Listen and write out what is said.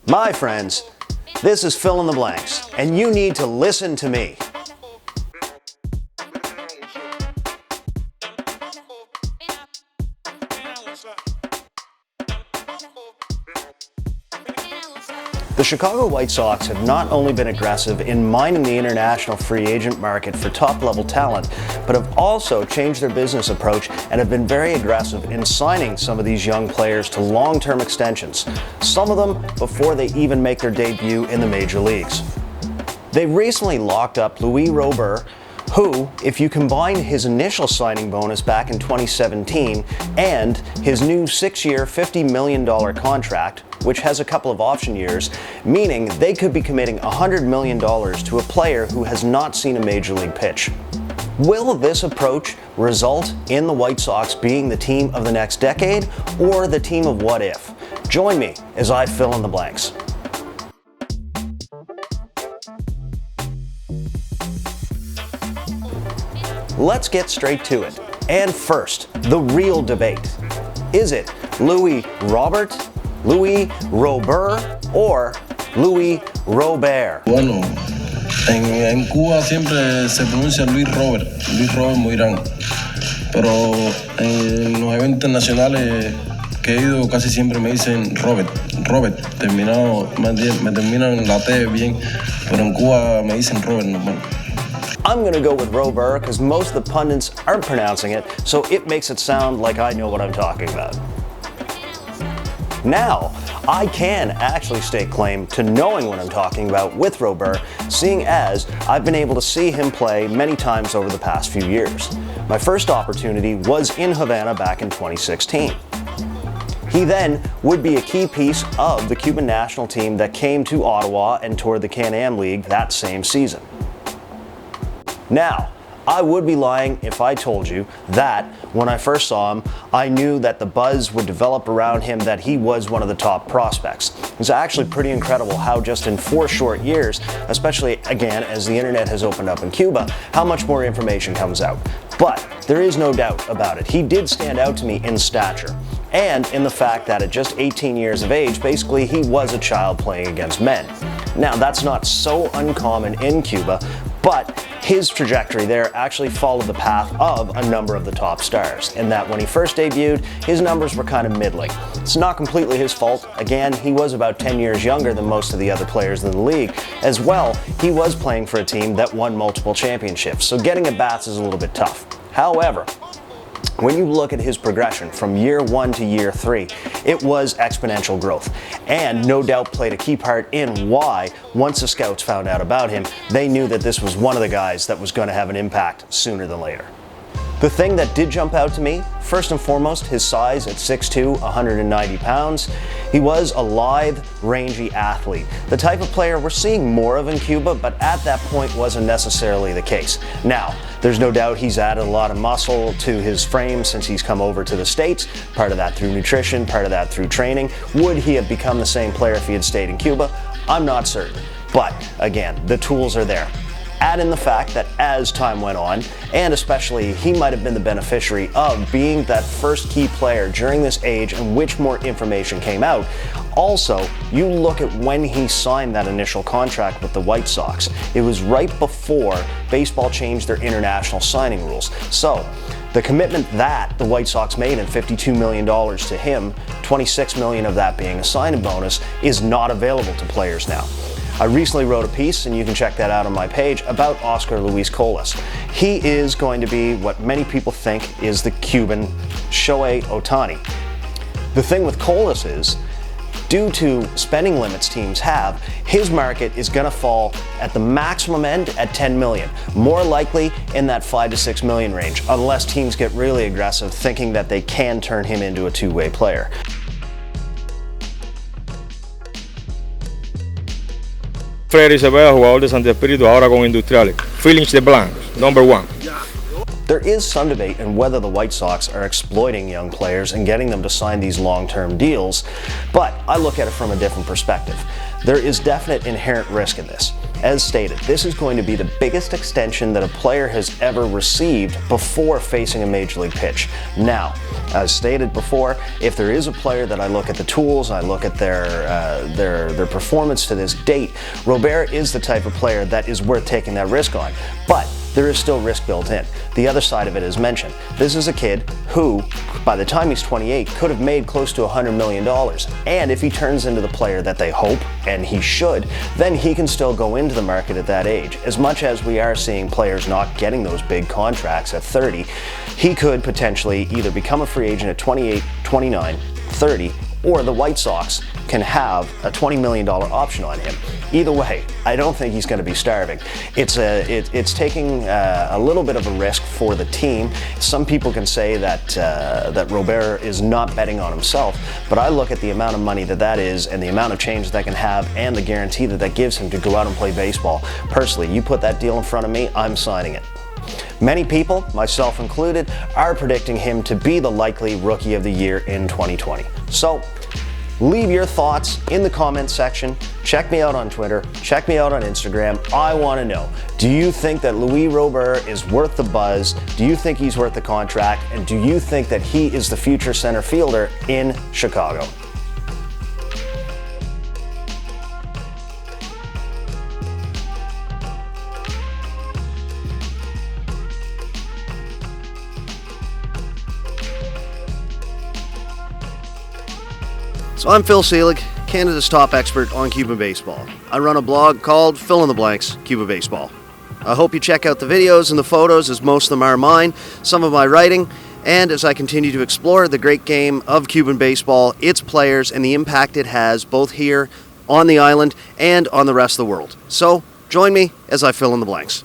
My friends, this is Fill in the Blanks, and you need to listen to me. The Chicago White Sox have not only been aggressive in mining the international free agent market for top-level talent, but have also changed their business approach and have been very aggressive in signing some of these young players to long-term extensions, some of them before they even make their debut in the major leagues. They recently locked up Luis Robert, who, if you combine his initial signing bonus back in 2017 and his new 6-year, $50 million contract, which has a couple of option years, meaning they could be committing $100 million to a player who has not seen a major league pitch. Will this approach result in the White Sox being the team of the next decade or the team of what if? Join me as I fill in the blanks. Let's get straight to it. And first, the real debate. Is it Luis Robert, Luis Robert, or Luis Robert? Bueno, en Cuba siempre se pronuncia Luis Robert Moirán, pero en los eventos internacionales que he ido casi siempre me dicen Robert, terminado, me terminan la T bien, pero en Cuba me dicen Robert normal. I'm going to go with Robert because most of the pundits aren't pronouncing it, so it makes it sound like I know what I'm talking about. Now, I can actually stake claim to knowing what I'm talking about with Robert, seeing as I've been able to see him play many times over the past few years. My first opportunity was in Havana back in 2016. He then would be a key piece of the Cuban national team that came to Ottawa and toured the Can-Am League that same season. Now, I would be lying if I told you that when I first saw him, I knew that the buzz would develop around him that he was one of the top prospects. It's actually pretty incredible how just in 4 short years, especially again as the internet has opened up in Cuba, how much more information comes out. But there is no doubt about it. He did stand out to me in stature and in the fact that at just 18 years of age, basically he was a child playing against men. Now that's not so uncommon in Cuba, but his trajectory there actually followed the path of a number of the top stars, in that when he first debuted, his numbers were kind of middling. It's not completely his fault. Again, he was about 10 years younger than most of the other players in the league. As well, he was playing for a team that won multiple championships, so getting at bats is a little bit tough. However, when you look at his progression from year 1 to year 3, it was exponential growth, and no doubt played a key part in why, once the scouts found out about him, they knew that this was one of the guys that was going to have an impact sooner than later. The thing that did jump out to me, first and foremost, his size at 6'2", 190 pounds. He was a lithe, rangy athlete, the type of player we're seeing more of in Cuba, but at that point wasn't necessarily the case. Now, there's no doubt he's added a lot of muscle to his frame since he's come over to the States, part of that through nutrition, part of that through training. Would he have become the same player if he had stayed in Cuba? I'm not certain, but again, the tools are there. Add in the fact that as time went on, and especially he might have been the beneficiary of being that first key player during this age in which more information came out. Also, you look at when he signed that initial contract with the White Sox. It was right before baseball changed their international signing rules. So, the commitment that the White Sox made in $52 million to him, $26 million of that being a signing bonus, is not available to players now. I recently wrote a piece, and you can check that out on my page, about Oscar Luis Colas. He is going to be what many people think is the Cuban Shohei Ohtani. The thing with Colas is, due to spending limits teams have, his market is going to fall at the maximum end at $10 million, more likely in that $5 to $6 million range, unless teams get really aggressive thinking that they can turn him into a two-way player. Freddy Cepeda, jugador de Santi Espíritu, ahora con Industriales. Feelings de Blancs, number 1. There is some debate in whether the White Sox are exploiting young players and getting them to sign these long-term deals, but I look at it from a different perspective. There is definite inherent risk in this. As stated, this is going to be the biggest extension that a player has ever received before facing a major league pitch. Now, as stated before, if there is a player that I look at the tools, I look at their performance to this date, Robert is the type of player that is worth taking that risk on. But there is still risk built in. The other side of it is mentioned. This is a kid who, by the time he's 28, could have made close to $100 million. And if he turns into the player that they hope, and he should, then he can still go into the market at that age. As much as we are seeing players not getting those big contracts at 30, he could potentially either become a free agent at 28, 29, 30, or the White Sox can have a $20 million option on him. Either way, I don't think he's going to be starving. It's taking a little bit of a risk for the team. Some people can say that Robert is not betting on himself, but I look at the amount of money that is and the amount of change that can have and the guarantee that gives him to go out and play baseball. Personally, you put that deal in front of me, I'm signing it. Many people, myself included, are predicting him to be the likely Rookie of the Year in 2020. So, leave your thoughts in the comments section. Check me out on Twitter. Check me out on Instagram. I want to know, do you think that Luis Robert is worth the buzz? Do you think he's worth the contract? And do you think that he is the future center fielder in Chicago? So I'm Phil Ciego, Canada's top expert on Cuban baseball. I run a blog called Fill in the Blanks Cuban Baseball. I hope you check out the videos and the photos, as most of them are mine, some of my writing, and as I continue to explore the great game of Cuban baseball, its players, and the impact it has both here on the island and on the rest of the world. So join me as I fill in the blanks.